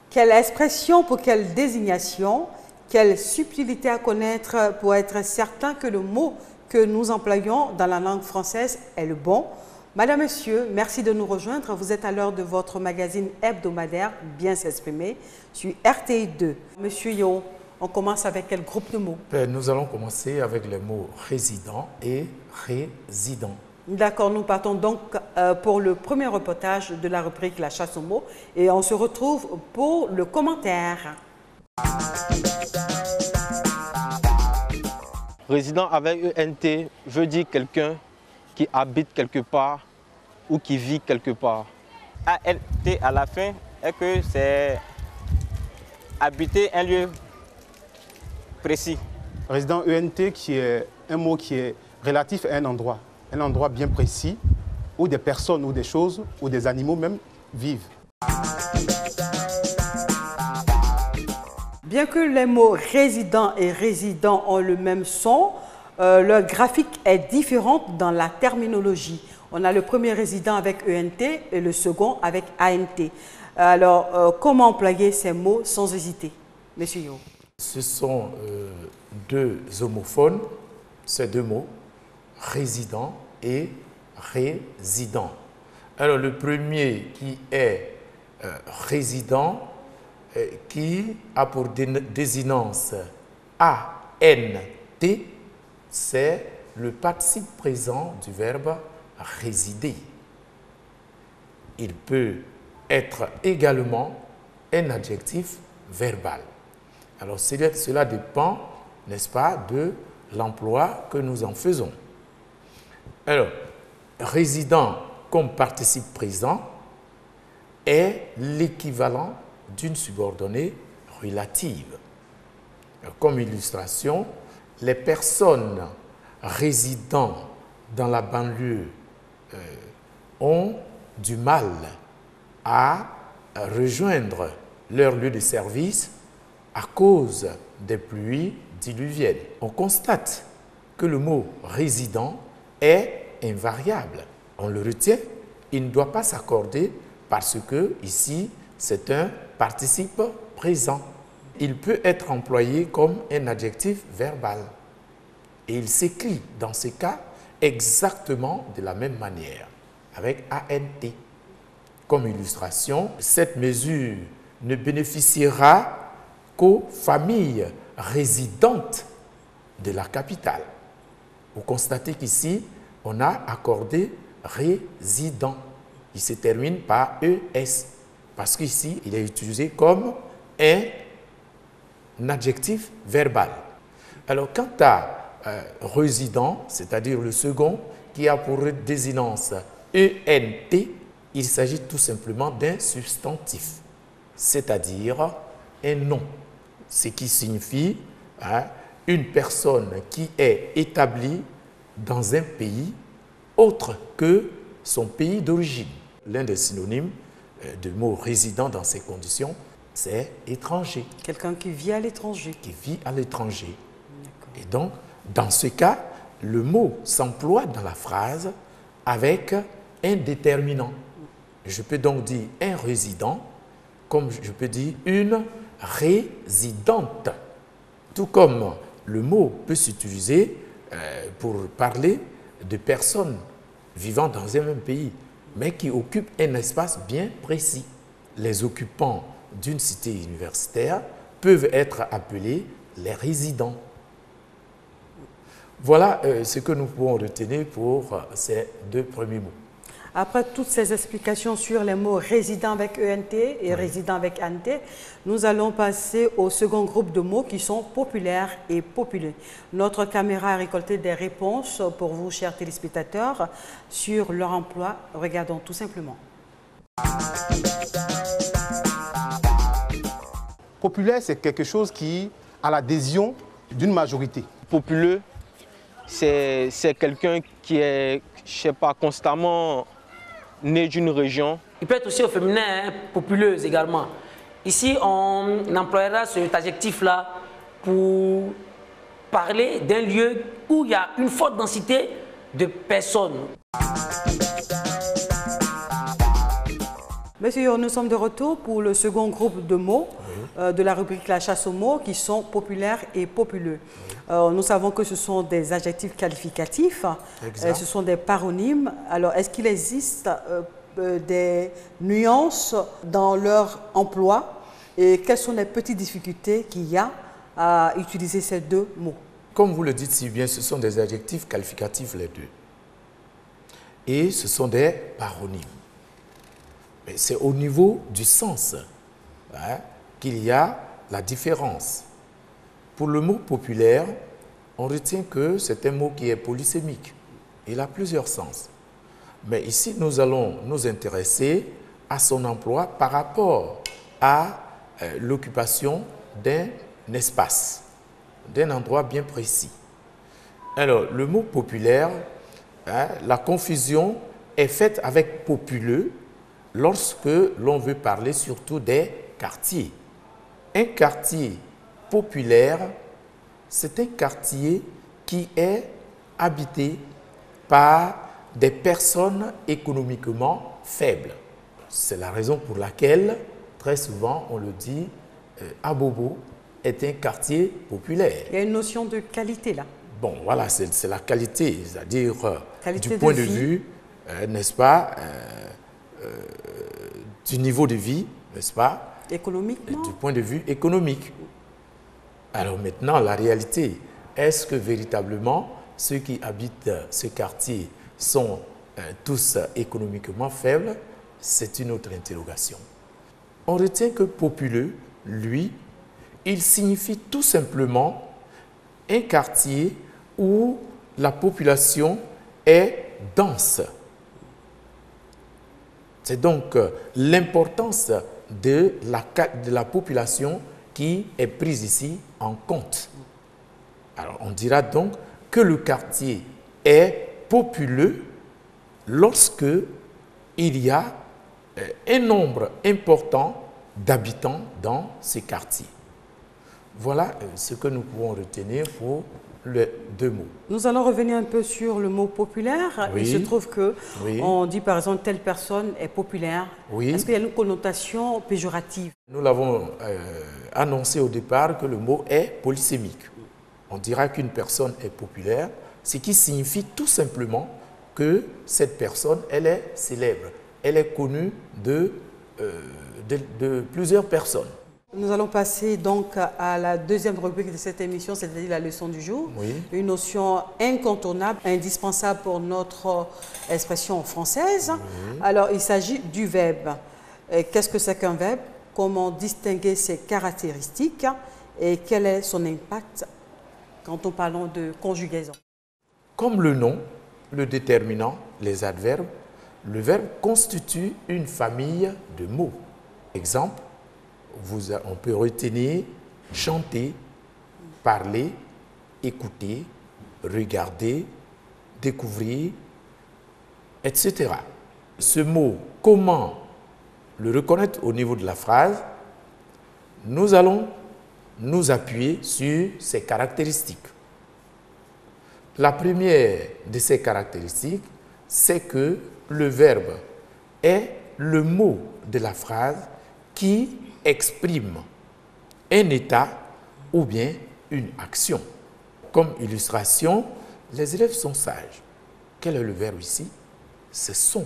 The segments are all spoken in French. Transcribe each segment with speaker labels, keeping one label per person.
Speaker 1: Quelle expression pour quelle désignation, quelle subtilité à connaître pour être certain que le mot que nous employons dans la langue française est le bon. Madame, Monsieur, merci de nous rejoindre. Vous êtes à l'heure de votre magazine hebdomadaire Bien s'exprimer sur RTI 2. Monsieur Yo, on commence avec quel groupe de mots?
Speaker 2: Nous allons commencer avec les mots résident et résident.
Speaker 1: D'accord, nous partons donc pour le premier reportage de la rubrique La chasse aux mots et on se retrouve pour le commentaire.
Speaker 3: Résident avec ENT veut dire quelqu'un qui habite quelque part ou qui vit quelque part. ALT à la fin est que c'est habiter un lieu précis.
Speaker 4: Résident ENT qui est un mot qui est relatif à un endroit bien précis où des personnes ou des choses ou des animaux même vivent.
Speaker 1: Bien que les mots résident et résident ont le même son, leur graphique est différent dans la terminologie. On a le premier résident avec ENT et le second avec ANT. Alors, comment employer ces mots sans hésiter, Monsieur Yo?
Speaker 2: Ce sont deux homophones, ces deux mots, résident et résident. Alors, le premier qui est résident, qui a pour désinence ANT, c'est le participe présent du verbe résider. Il peut être également un adjectif verbal. Alors cela dépend, n'est-ce pas, de l'emploi que nous en faisons. Alors, résident comme participe présent est l'équivalent d'une subordonnée relative. Comme illustration, les personnes résidant dans la banlieue ont du mal à rejoindre leur lieu de service à cause des pluies diluviennes. On constate que le mot résident est invariable. On le retient, il ne doit pas s'accorder parce que ici c'est un participe présent. Il peut être employé comme un adjectif verbal. Et il s'écrit dans ces cas exactement de la même manière, avec ANT. Comme illustration, cette mesure ne bénéficiera qu'aux familles résidentes de la capitale. Vous constatez qu'ici, on a accordé résident. Il se termine par ES. Parce qu'ici, il est utilisé comme un adjectif verbal. Alors, quant à résident, c'est-à-dire le second, qui a pour désinence ENT, il s'agit tout simplement d'un substantif, c'est-à-dire un nom, ce qui signifie une personne qui est établie dans un pays autre que son pays d'origine. L'un des synonymes de mot résident dans ces conditions, c'est étranger.
Speaker 1: Quelqu'un qui vit à l'étranger.
Speaker 2: Qui vit à l'étranger. Et donc, dans ce cas, le mot s'emploie dans la phrase avec un déterminant. Je peux donc dire un résident, comme je peux dire une résidente. Tout comme le mot peut s'utiliser pour parler de personnes vivant dans un même pays, mais qui occupent un espace bien précis. Les occupants d'une cité universitaire peuvent être appelés les résidents. Voilà ce que nous pouvons retenir pour ces deux premiers mots.
Speaker 1: Après toutes ces explications sur les mots résident avec ENT et résident avec ANT, nous allons passer au second groupe de mots qui sont populaires et populeux. Notre caméra a récolté des réponses pour vous, chers téléspectateurs, sur leur emploi. Regardons tout simplement.
Speaker 4: Populaire, c'est quelque chose qui a l'adhésion d'une majorité.
Speaker 3: Populeux, c'est quelqu'un qui est, je sais pas, constamment né d'une région.
Speaker 5: Il peut être aussi au féminin, hein, populeuse également. Ici, on emploiera cet adjectif-là pour parler d'un lieu où il y a une forte densité de personnes.
Speaker 1: Monsieur, nous sommes de retour pour le second groupe de mots de la rubrique La chasse aux mots qui sont populaires et populeux. Nous savons que ce sont des adjectifs qualificatifs, ce sont des paronymes. Alors, est-ce qu'il existe des nuances dans leur emploi et quelles sont les petites difficultés qu'il y a à utiliser ces deux mots?
Speaker 2: Comme vous le dites si bien, ce sont des adjectifs qualificatifs les deux. Et ce sont des paronymes. Mais c'est au niveau du sens qu'il y a la différence. Pour le mot populaire, on retient que c'est un mot qui est polysémique. Il a plusieurs sens. Mais ici, nous allons nous intéresser à son emploi par rapport à l'occupation d'un espace, d'un endroit bien précis. Alors, le mot populaire, la confusion est faite avec populeux lorsque l'on veut parler surtout des quartiers. Un quartier populaire, c'est un quartier qui est habité par des personnes économiquement faibles. C'est la raison pour laquelle, très souvent, on le dit, Abobo est un quartier populaire.
Speaker 1: Il y a une notion de qualité là.
Speaker 2: Bon, voilà, c'est la qualité, c'est-à-dire du
Speaker 1: de
Speaker 2: point de
Speaker 1: vie.
Speaker 2: vue, n'est-ce pas, du niveau de vie, n'est-ce pas,
Speaker 1: Économiquement.
Speaker 2: du point de vue économique. Alors maintenant, la réalité, est-ce que véritablement ceux qui habitent ce quartier sont tous économiquement faibles? C'est une autre interrogation. On retient que populeux, lui, il signifie tout simplement un quartier où la population est dense. C'est donc l'importance de la population qui est prise ici en compte. Alors on dira donc que le quartier est populeux lorsque il y a un nombre important d'habitants dans ce quartier. Voilà ce que nous pouvons retenir pour les deux mots.
Speaker 1: Nous allons revenir un peu sur le mot populaire.
Speaker 2: Oui.
Speaker 1: Il se trouve que
Speaker 2: Oui.
Speaker 1: on dit par exemple telle personne est populaire.
Speaker 2: Oui.
Speaker 1: Est-ce qu'il y a une connotation péjorative?
Speaker 2: Nous l'avons annoncé au départ que le mot est polysémique. On dira qu'une personne est populaire, ce qui signifie tout simplement que cette personne, elle est célèbre. Elle est connue de plusieurs personnes.
Speaker 1: Nous allons passer donc à la deuxième rubrique de cette émission, c'est-à-dire la leçon du jour.
Speaker 2: Oui.
Speaker 1: Une notion incontournable, indispensable pour notre expression française.
Speaker 2: Oui.
Speaker 1: Alors, il s'agit du verbe. Qu'est-ce que c'est qu'un verbe? Comment distinguer ses caractéristiques? Et quel est son impact quand on parle de conjugaison?
Speaker 2: Comme le nom, le déterminant, les adverbes, le verbe constitue une famille de mots. Exemple, on peut retenir chanter, parler, écouter, regarder, découvrir, etc. Ce mot, comment le reconnaître au niveau de la phrase? Nous allons nous appuyer sur ses caractéristiques. La première de ces caractéristiques, c'est que le verbe est le mot de la phrase qui exprime un état ou bien une action. Comme illustration, les élèves sont sages. Quel est le verbe ici? C'est sont.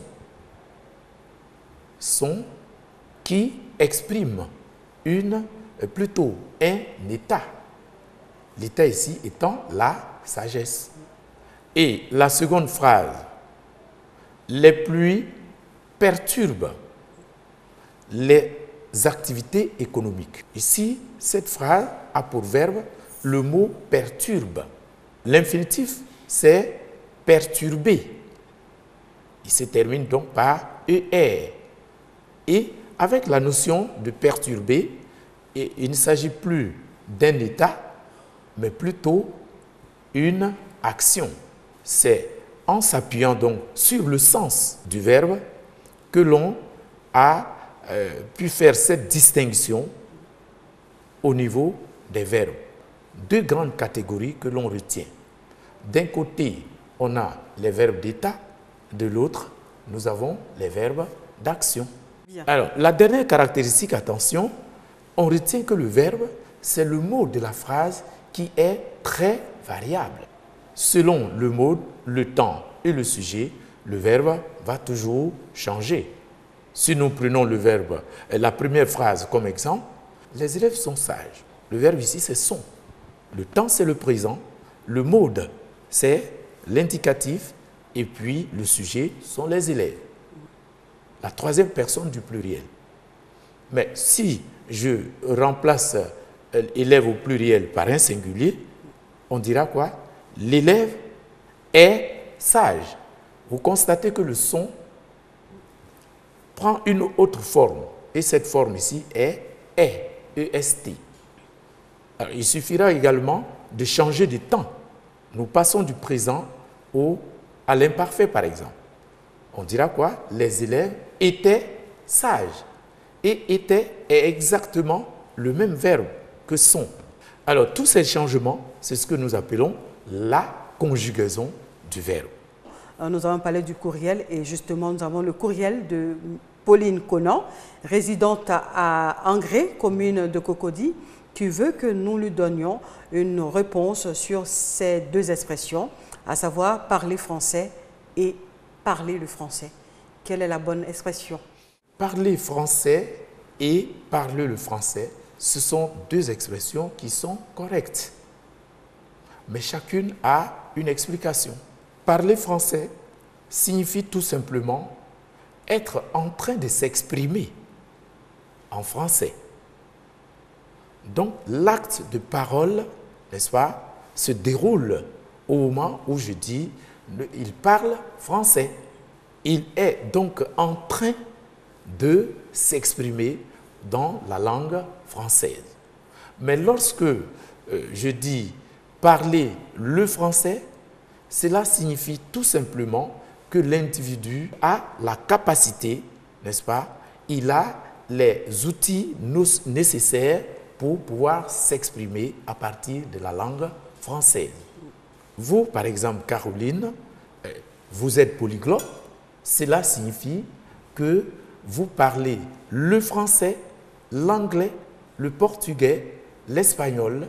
Speaker 2: Sont qui exprime plutôt un état. L'état ici étant la sagesse. Et la seconde phrase, les pluies perturbent les activités économiques. Ici, cette phrase a pour verbe le mot perturbe. L'infinitif, c'est perturber. Il se termine donc par ER. Et avec la notion de perturber, il ne s'agit plus d'un état, mais plutôt une action. C'est en s'appuyant donc sur le sens du verbe que l'on a pu faire cette distinction au niveau des verbes. Deux grandes catégories que l'on retient. D'un côté, on a les verbes d'état, de l'autre, nous avons les verbes d'action.
Speaker 1: Bien.
Speaker 2: Alors, la dernière caractéristique, attention, on retient que le verbe, c'est le mot de la phrase qui est très variable. Selon le mode, le temps et le sujet, le verbe va toujours changer. Si nous prenons le verbe, la première phrase comme exemple, les élèves sont sages. Le verbe ici, c'est sont. Le temps, c'est le présent. Le mode, c'est l'indicatif. Et puis, le sujet sont les élèves. La troisième personne du pluriel. Mais si je remplace élève au pluriel par un singulier, on dira quoi? L'élève est sage. Vous constatez que le son prend une autre forme. Et cette forme ici est E-S-T. Alors, il suffira également de changer de temps. Nous passons du présent à l'imparfait, par exemple. On dira quoi? Les élèves étaient sages. Et était est exactement le même verbe que sont. Alors, tous ces changements, c'est ce que nous appelons la conjugaison du verbe.
Speaker 1: Nous avons parlé du courriel et justement, nous avons le courriel de Pauline Conan, résidente à Angré, commune de Cocody, qui veut que nous lui donnions une réponse sur ces deux expressions, à savoir parler français et parler le français. Quelle est la bonne expression?
Speaker 2: Parler français et parler le français, ce sont deux expressions qui sont correctes. Mais chacune a une explication. Parler français signifie tout simplement être en train de s'exprimer en français. Donc l'acte de parole, n'est-ce pas, se déroule au moment où je dis « il parle français ». Il est donc en train de s'exprimer dans la langue française. Mais lorsque je dis parler le français, cela signifie tout simplement que l'individu a la capacité, n'est-ce pas, il a les outils nécessaires pour pouvoir s'exprimer à partir de la langue française. Vous, par exemple, Caroline, vous êtes polyglotte, cela signifie que vous parlez le français, l'anglais, le portugais, l'espagnol,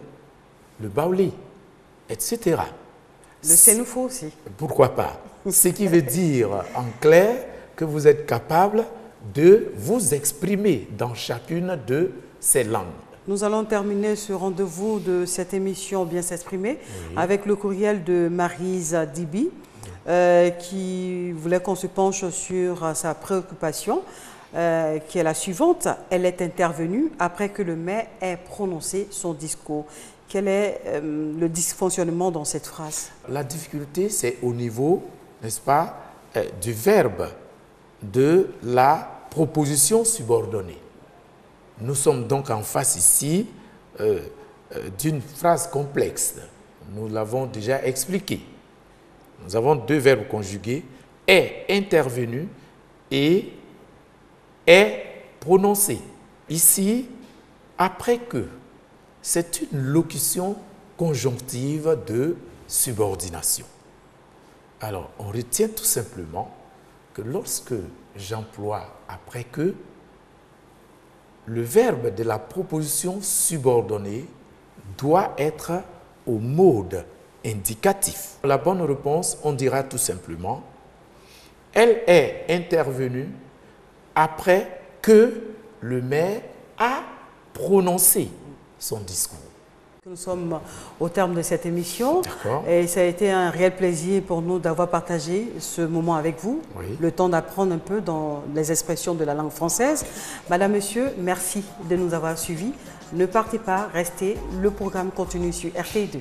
Speaker 2: le baoulé, etc.
Speaker 1: Le sénoufo aussi.
Speaker 2: Pourquoi pas? Ce qui veut dire en clair que vous êtes capable de vous exprimer dans chacune de ces langues.
Speaker 1: Nous allons terminer ce rendez-vous de cette émission Bien s'exprimer avec le courriel de Maryse Dibi qui voulait qu'on se penche sur sa préoccupation qui est la suivante. Elle est intervenue après que le maire ait prononcé son discours. Quel est le dysfonctionnement dans cette phrase?
Speaker 2: La difficulté, c'est au niveau, n'est-ce pas, du verbe de la proposition subordonnée. Nous sommes donc en face ici d'une phrase complexe. Nous l'avons déjà expliqué. Nous avons deux verbes conjugués, est intervenu et est prononcé. Ici, après que, c'est une locution conjonctive de subordination. Alors, on retient tout simplement que lorsque j'emploie après que, le verbe de la proposition subordonnée doit être au mode indicatif. La bonne réponse, on dira tout simplement « Elle est intervenue après que le maire a prononcé son discours ».
Speaker 1: Nous sommes au terme de cette émission et ça a été un réel plaisir pour nous d'avoir partagé ce moment avec vous, le temps d'apprendre un peu dans les expressions de la langue française. Madame, Monsieur, merci de nous avoir suivis. Ne partez pas, restez, le programme continue sur RTI2.